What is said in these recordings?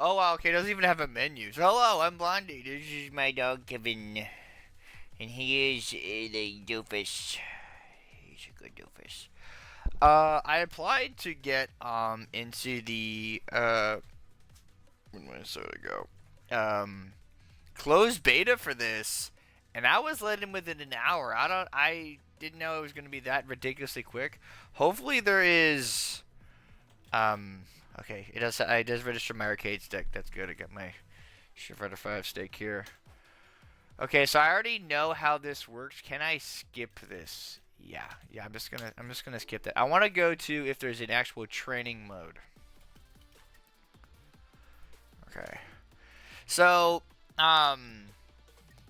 Oh wow, okay, it doesn't even have a menu. So, hello, I'm Blondie. This is my dog Kevin. And he is the doofus. He's a good doofus. I applied to get into the where'd Minnesota go? Closed beta for this, and I was let in within an hour. I didn't know it was gonna be that ridiculously quick. Hopefully there is okay, it does register my arcade stick. That's good. I got my Street Fighter 5 stake here. Okay, so I already know how this works. Can I skip this? Yeah. I'm just gonna skip that. I want to go to if there's an actual training mode. Okay. So, um,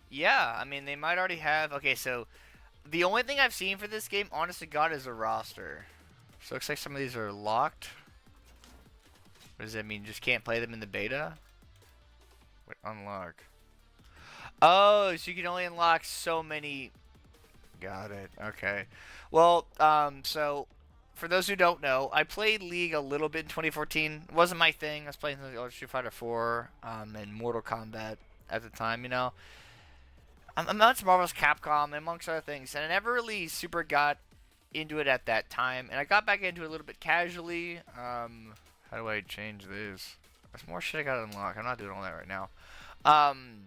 yeah. I mean, they might already have. Okay, so the only thing I've seen for this game, honest to God, is a roster. So it looks like some of these are locked. What does that mean? Just can't play them in the beta? Wait, unlock. Oh, so you can only unlock so many. Got it. Okay. Well, so for those who don't know, I played League a little bit in 2014. It wasn't my thing. I was playing Street Fighter 4, and Mortal Kombat at the time. I'm not Marvel's Capcom, amongst other things, and I never really super got into it at that time. And I got back into it a little bit casually. How do I change this? There's more shit I gotta unlock. I'm not doing all that right now. Um,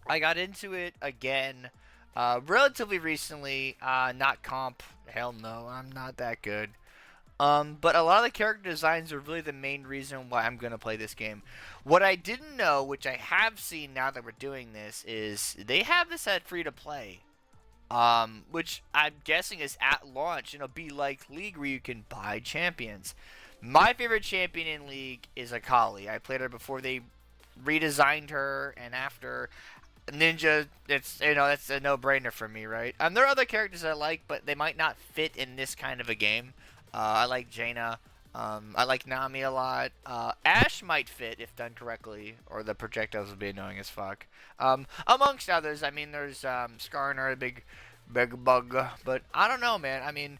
I got into it again relatively recently. Not comp. Hell no, I'm not that good. But a lot of the character designs are really the main reason why I'm gonna play this game. What I didn't know, which I have seen now that we're doing this, is they have this at free to play. Which I'm guessing is at launch, be like League where you can buy champions. My favorite champion in League is Akali. I played her before they redesigned her, and after Ninja, that's a no-brainer for me, right? There are other characters I like, but they might not fit in this kind of a game. I like Jaina. I like Nami a lot. Ash might fit if done correctly, or the projectiles would be annoying as fuck. Amongst others, I mean, there's Skarner, a big bug, but I don't know, man. I mean,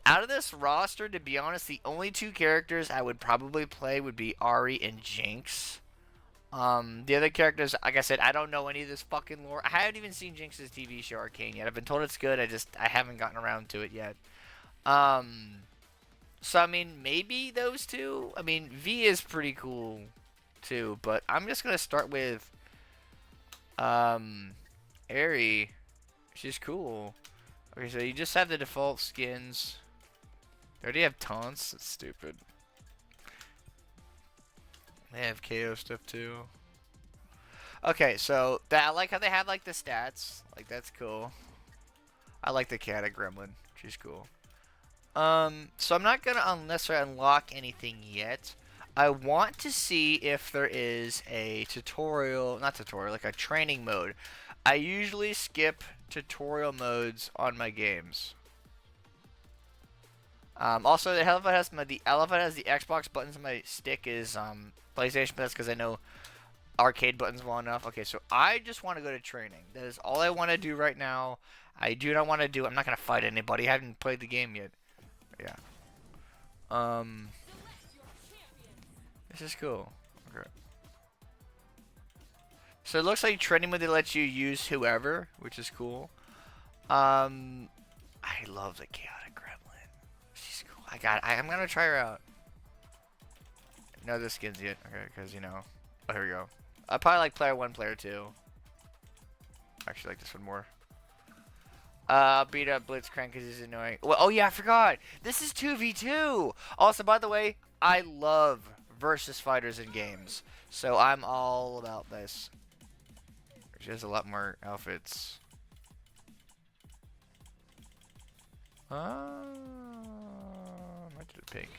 out of this roster, to be honest, the only two characters I would probably play would be Ari and Jinx. The other characters, like I said, I don't know any of this fucking lore. I haven't even seen Jinx's TV show Arcane yet. I've been told it's good. I haven't gotten around to it yet. Um, so I mean, maybe those two. I mean, V is pretty cool too, but I'm just gonna start with um, Aerie. She's cool. Okay, so you just have the default skins. They already have taunts. That's stupid. They have KO stuff too. Okay, so I like how they have like the stats. Like that's cool. I like the cat at Gremlin. She's cool. So I'm not gonna unless I unlock anything yet. I want to see if there is a tutorial, not tutorial, like a training mode. I usually skip tutorial modes on my games. Also, the elephant has the Xbox buttons on my stick is PlayStation, but that's because I know arcade buttons well enough. Okay, so I just want to go to training. That is all I want to do right now. I do not want to do. I'm not gonna fight anybody. I haven't played the game yet. Yeah. Um. This is cool. Okay. So it looks like training mode they let you use whoever, which is cool. Um. I love the chaotic gremlin. She's cool. I'm gonna try her out. No, the skins yet. Okay, because Oh, here we go. I probably like player one, player two. I actually like this one more. Beat up Blitzcrank because he's annoying. Well, oh yeah, I forgot. This is 2v2. Also, by the way, I love versus fighters in games. So I'm all about this. She has a lot more outfits. Might do the pink.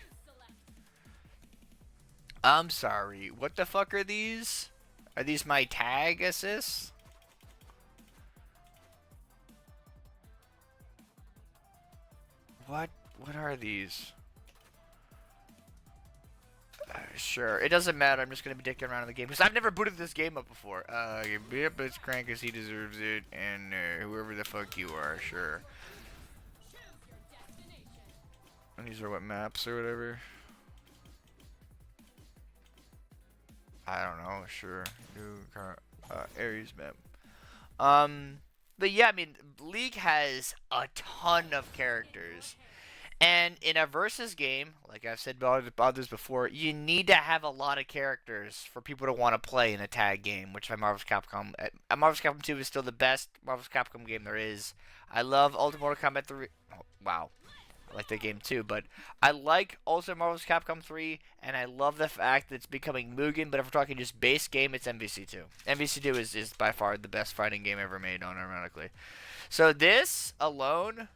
I'm sorry. What the fuck are these? Are these my tag assists? What? What are these? Sure. It doesn't matter. I'm just gonna be dicking around in the game because I've never booted this game up before. Beat up this crank as he deserves it, and whoever the fuck you are, sure. And these are what maps or whatever. I don't know. Sure. New Ares map. Um, but yeah, I mean, League has a ton of characters. And in a versus game, like I've said about this before, you need to have a lot of characters for people to want to play in a tag game, which Marvel's Capcom. Marvel's Capcom 2 is still the best Marvel's Capcom game there is. I love Ultimate Mortal Kombat 3. Oh, wow. I like that game too, but I like Ultimate Marvel's Capcom 3, and I love the fact that it's becoming Mugen, but if we're talking just base game, it's MVC2. MVC2 is by far the best fighting game ever made, unironically. So this alone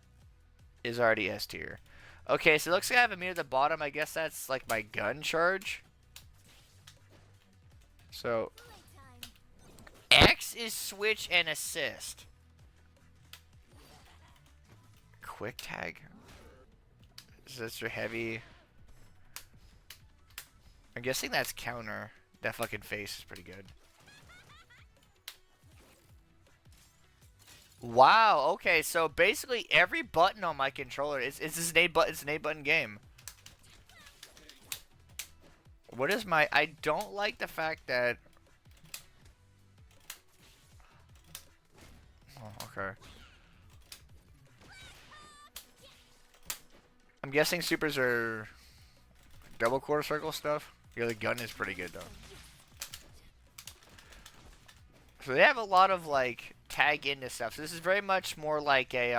is already S tier. Okay, so it looks like I have a meter at the bottom. I guess that's like my gun charge. So X is switch and assist. Quick tag. Is this your heavy? I'm guessing that's counter. That fucking face is pretty good. Wow. Okay, so basically every button on my controller is an 8 button. It's an 8 button game. What is my? I don't like the fact that. Oh, okay. I'm guessing supers are double quarter circle stuff. Yeah, the gun is pretty good though. So they have a lot of like tag into stuff. So this is very much more like a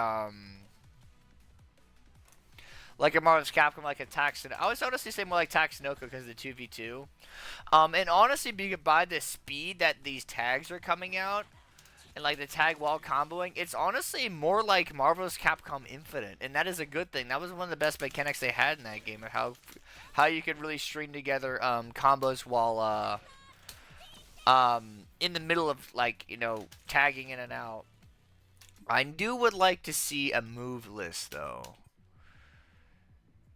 Marvel's Capcom, like a Taxon. I would honestly say more like Taxanoka because of the 2v2. And honestly, by the speed that these tags are coming out, and like the tag while comboing, it's honestly more like Marvel's Capcom Infinite, and that is a good thing. That was one of the best mechanics they had in that game, of how you could really string together combos while in the middle of like tagging in and out. I would like to see a move list though.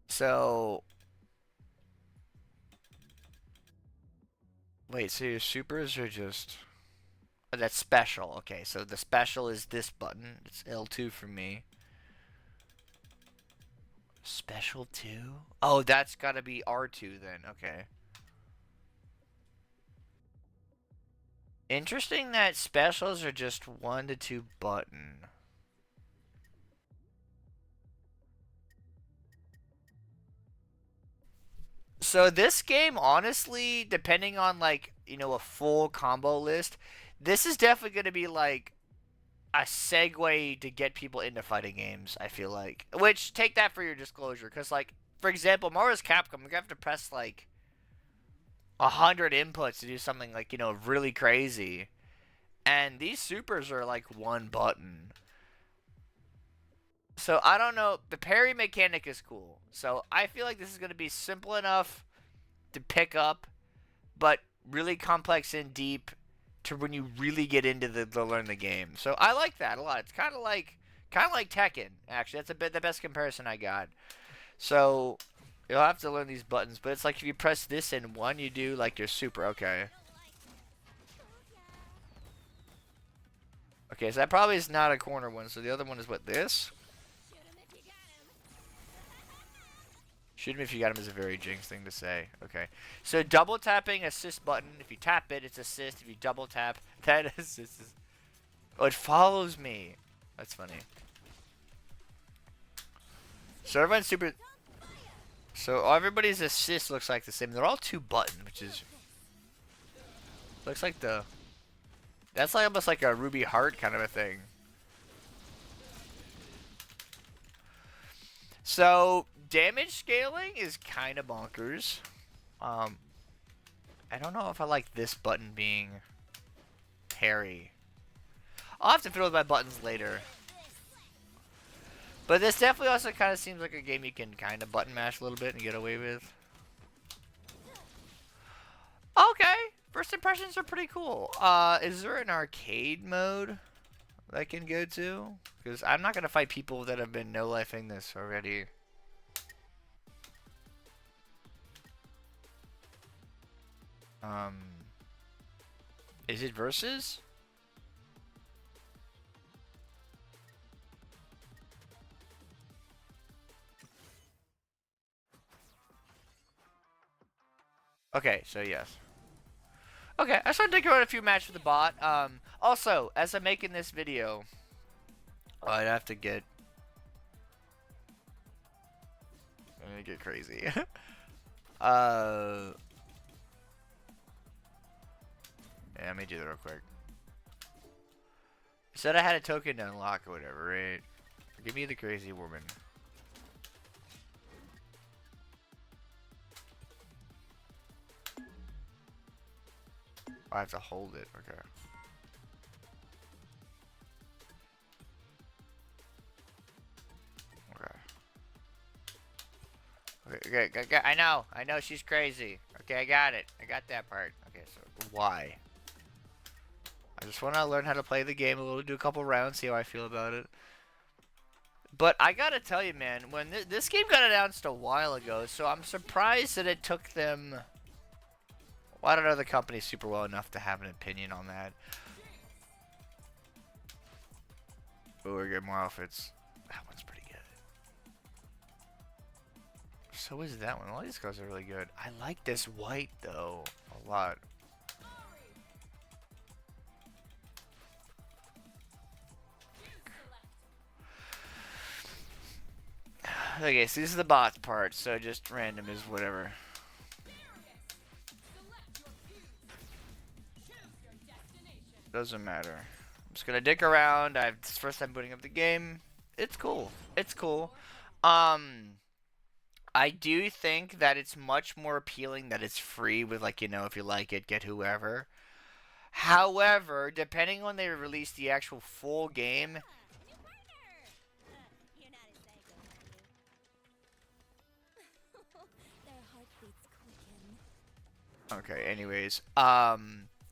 So wait, so your supers are just that's special. Okay, so the special is this button. It's L2 for me. Special 2? Oh, that's gotta be R2 then. Okay. Interesting that specials are just 1 to 2 button. So this game, honestly, depending on like, a full combo list, this is definitely gonna be like a segue to get people into fighting games, I feel like. Which, take that for your disclosure, because like, for example, Marvel's Capcom, you have to press like 100 inputs to do something like, really crazy. And these supers are like 1 button. So I don't know. The parry mechanic is cool. So I feel like this is going to be simple enough to pick up, but really complex and deep to when you really get into the learn the game. So I like that a lot. It's kind of like Tekken. Actually, that's the best comparison I got. So you'll have to learn these buttons, but it's like if you press this in one, you do like your super. Okay. Okay, so that probably is not a corner one. So the other one is what, this? Shoot him if you got him is a very Jinx thing to say. Okay. So double tapping assist button. If you tap it, it's assist. If you double tap, that assist is... Oh, it follows me. That's funny. So everyone's super... So everybody's assist looks like the same. They're all 2 button, which is... Looks like the... That's like almost like a Ruby Heart kind of a thing. So damage scaling is kind of bonkers. I don't know if I like this button being parry. I'll have to fiddle with my buttons later. But this definitely also kind of seems like a game you can kind of button mash a little bit and get away with. Okay, first impressions are pretty cool. Is there an arcade mode that I can go to? Because I'm not gonna fight people that have been no-lifing this already. Is it versus? Okay, so yes. Okay, I started thinking about a few matches with the bot. Also, as I'm making this video, I'd have to get. I'm gonna get crazy. uh. Yeah, let me do that real quick. You said I had a token to unlock or whatever, right? Give me the crazy woman. I have to hold it. Okay. Okay. I know she's crazy. Okay, I got it. I got that part. Okay, so why? I just want to learn how to play the game a little, do a couple rounds, see how I feel about it. But I gotta tell you, man, when this game got announced a while ago, so I'm surprised that it took them. Well, I don't know the company super well enough to have an opinion on that. Oh, we get more outfits. That one's pretty good. So is that one. All these colors are really good. I like this white though a lot. Okay, so this is the bots part, so just random is whatever. Doesn't matter. I'm just gonna dick around. It's first time booting up the game. It's cool. It's cool. I do think that it's much more appealing that it's free with, like, you know, if you like it, get whoever. However, depending on they release the actual full game. Okay, anyways.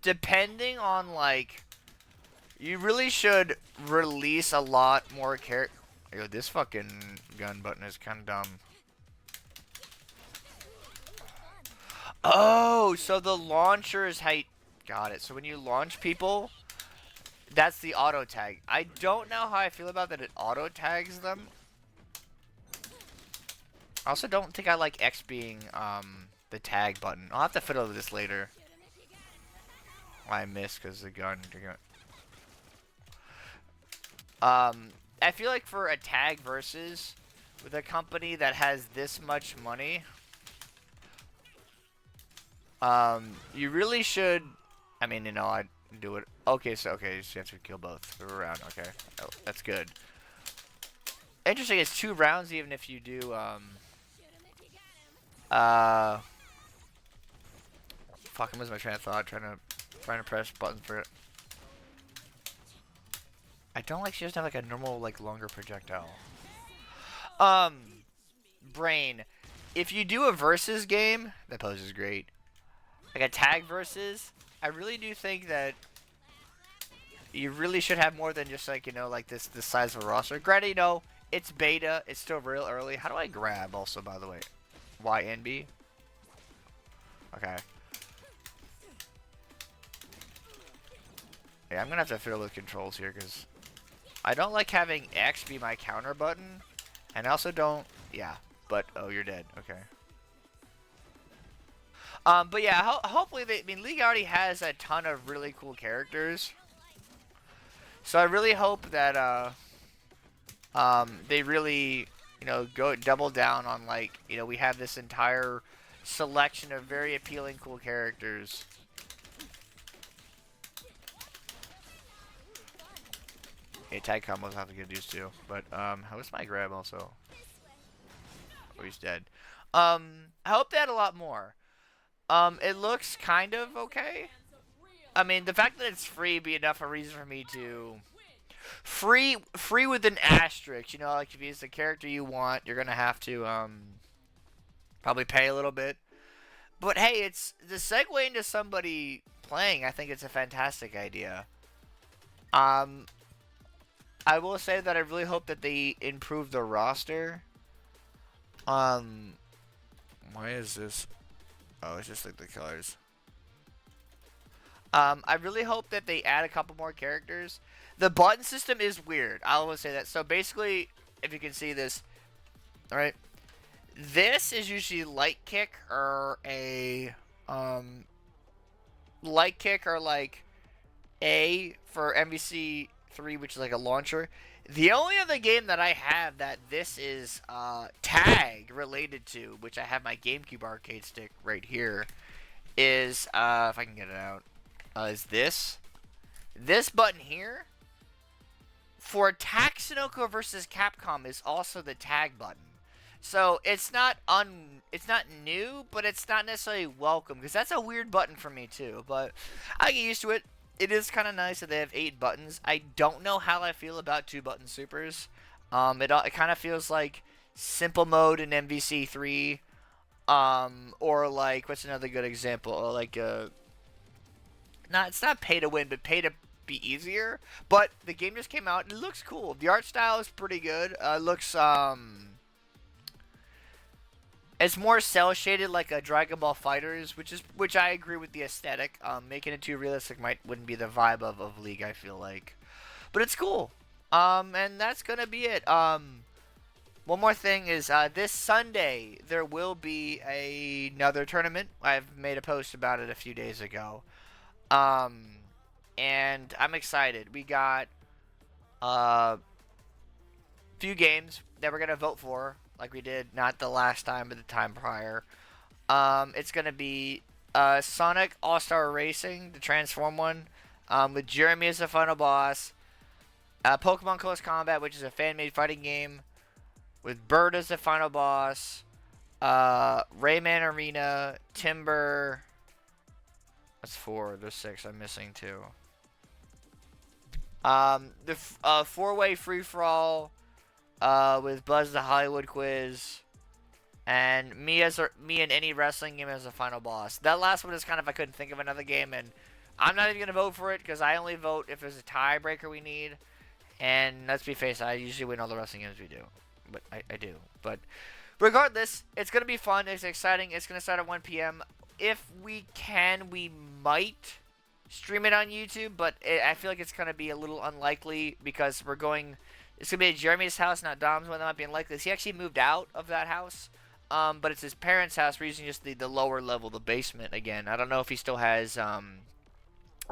Depending on, like, you really should release a lot more character. Yo, this fucking gun button is kind of dumb. Oh, so the launcher is how you... Got it. So when you launch people, that's the auto tag. I don't know how I feel about that it auto tags them. I also don't think I like X being the tag button. I'll have to fiddle with this later. I missed because the gun. I feel like for a tag versus with a company that has this much money, you really should. I mean, you know, I'd do it. Okay, so you have to kill both around. Okay, oh, that's good. Interesting. It's 2 rounds even if you do fuck, I'm losing my train of thought trying to press buttons for it. I don't like she doesn't have like a normal, like, longer projectile. Brain. If you do a versus game, that pose is great. Like a tag versus, I really do think that you really should have more than just, like, you know, like this size of a roster. Granted, you know, it's beta, it's still real early. How do I grab also, by the way? Y and B? Okay. Yeah, I'm gonna have to fiddle with controls here because I don't like having X be my counter button, and I also don't. Yeah, but oh, you're dead. Okay. But yeah, hopefully I mean, League already has a ton of really cool characters, so I really hope that they really, you know, go double down on, like, you know, we have this entire selection of very appealing, cool characters. Okay, tag combos I have to get used to. But how was my grab also? Oh, he's dead. I hope they had a lot more. It looks kind of okay. I mean, the fact that it's free be enough a reason for me to free with an asterisk. You know, like if it's the character you want, you're gonna have to probably pay a little bit. But hey, it's the segue into somebody playing. I think it's a fantastic idea. I will say that I really hope that they improve the roster. Why is this? Oh, it's just like the colors. I really hope that they add a couple more characters. The button system is weird. I will say that. So basically, if you can see this, all right, this is usually light kick or a light kick are like A for MVC3, which is like a launcher. The only other game that I have that this is tag related to, which I have my GameCube arcade stick right here, is if I can get it out, is this button here for Tatsunoko versus Capcom is also the tag button. So it's not new, but it's not necessarily welcome because that's a weird button for me too. But I get used to it. It is kind of nice that they have 8 buttons. I don't know how I feel about 2-button supers. It kind of feels like simple mode in MVC3. Or like what's another good example? Or like it's not pay to win, but pay to be easier. But the game just came out and it looks cool. The art style is pretty good. It looks it's more cell shaded like a Dragon Ball Fighters, which I agree with the aesthetic. Making it too realistic wouldn't be the vibe of League, I feel like. But it's cool. And that's gonna be it. One more thing is this Sunday there will be another tournament. I've made a post about it a few days ago. And I'm excited. We got few games that we're gonna vote for, like we did not the last time, but the time prior. It's gonna be Sonic All Star Racing, the Transform one, with Jeremy as the final boss. Pokemon Close Combat, which is a fan-made fighting game, with Bird as the final boss. Rayman Arena, Timber. That's 4. There's 6. I'm missing 2. The 4-way free-for-all with Buzz the Hollywood Quiz, and me in any wrestling game as a final boss. That last one is kind of I couldn't think of another game, and I'm not even gonna vote for it because I only vote if there's a tiebreaker we need. And let's be face, I usually win all the wrestling games we do, but I do. But regardless, it's gonna be fun. It's exciting. It's gonna start at 1 p.m. If we can, we might stream it on YouTube, but I feel like it's gonna be a little unlikely because it's gonna be at Jeremy's house, not Dom's one. That might be unlikely. He actually moved out of that house, but it's his parents' house. We're using just the lower level, the basement again. I don't know if he still has a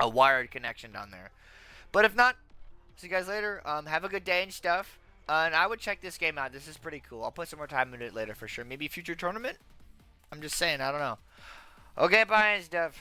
wired connection down there, but if not, see you guys later. Have a good day and stuff. And I would check this game out. This is pretty cool. I'll put some more time into it later for sure. Maybe future tournament. I'm just saying. I don't know. Okay, bye and stuff.